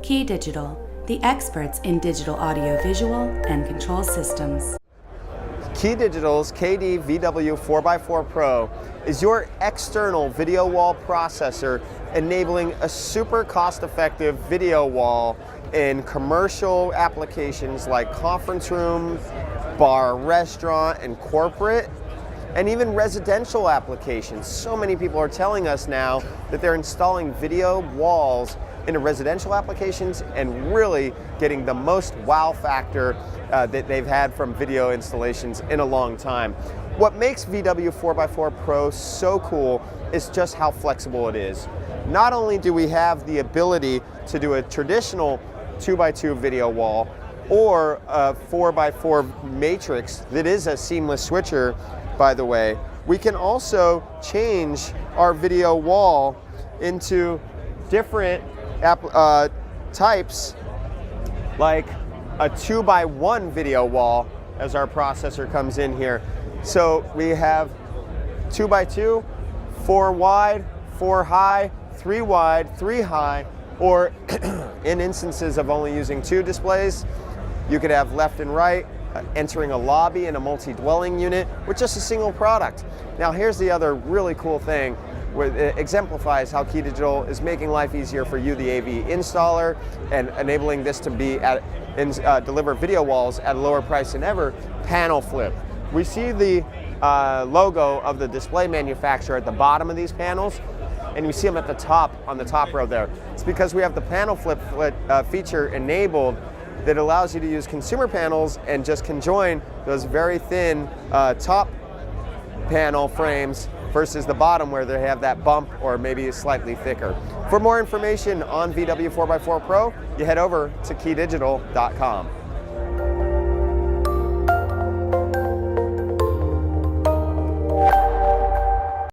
KeyDigital, the experts in digital audio-visual and control systems. KeyDigital's VW4x4pro is your external video wall processor, enabling a super cost-effective video wall in commercial applications like conference room, bar, restaurant, and corporate, and even residential applications. So many people are telling us now that they're installing video walls into residential applications and really getting the most wow factor that they've had from video installations in a long time. What makes VW4x4pro so cool is just how flexible it is. Not only do we have the ability to do a traditional 2x2 video wall or a 4x4 matrix that is a seamless switcher, by the way, we can also change our video wall into different types, like a 2x1 video wall as our processor comes in here. So we have 2x2, 4 wide, 4 high, 3 wide, 3 high, or in instances of only using 2 displays, you could have left and right, entering a lobby in a multi-dwelling unit with just a single product. Now here's the other really cool thing where it exemplifies how KeyDigital is making life easier for you, the AV installer, and enabling this to be deliver video walls at a lower price than ever. Panel flip. We see the logo of the display manufacturer at the bottom of these panels, and we see them at the top, on the top row there. It's because we have the panel flip feature enabled that allows you to use consumer panels and just conjoin those very thin top panel frames versus the bottom where they have that bump or maybe slightly thicker. For more information on VW4x4pro, you head over to KeyDigital.com.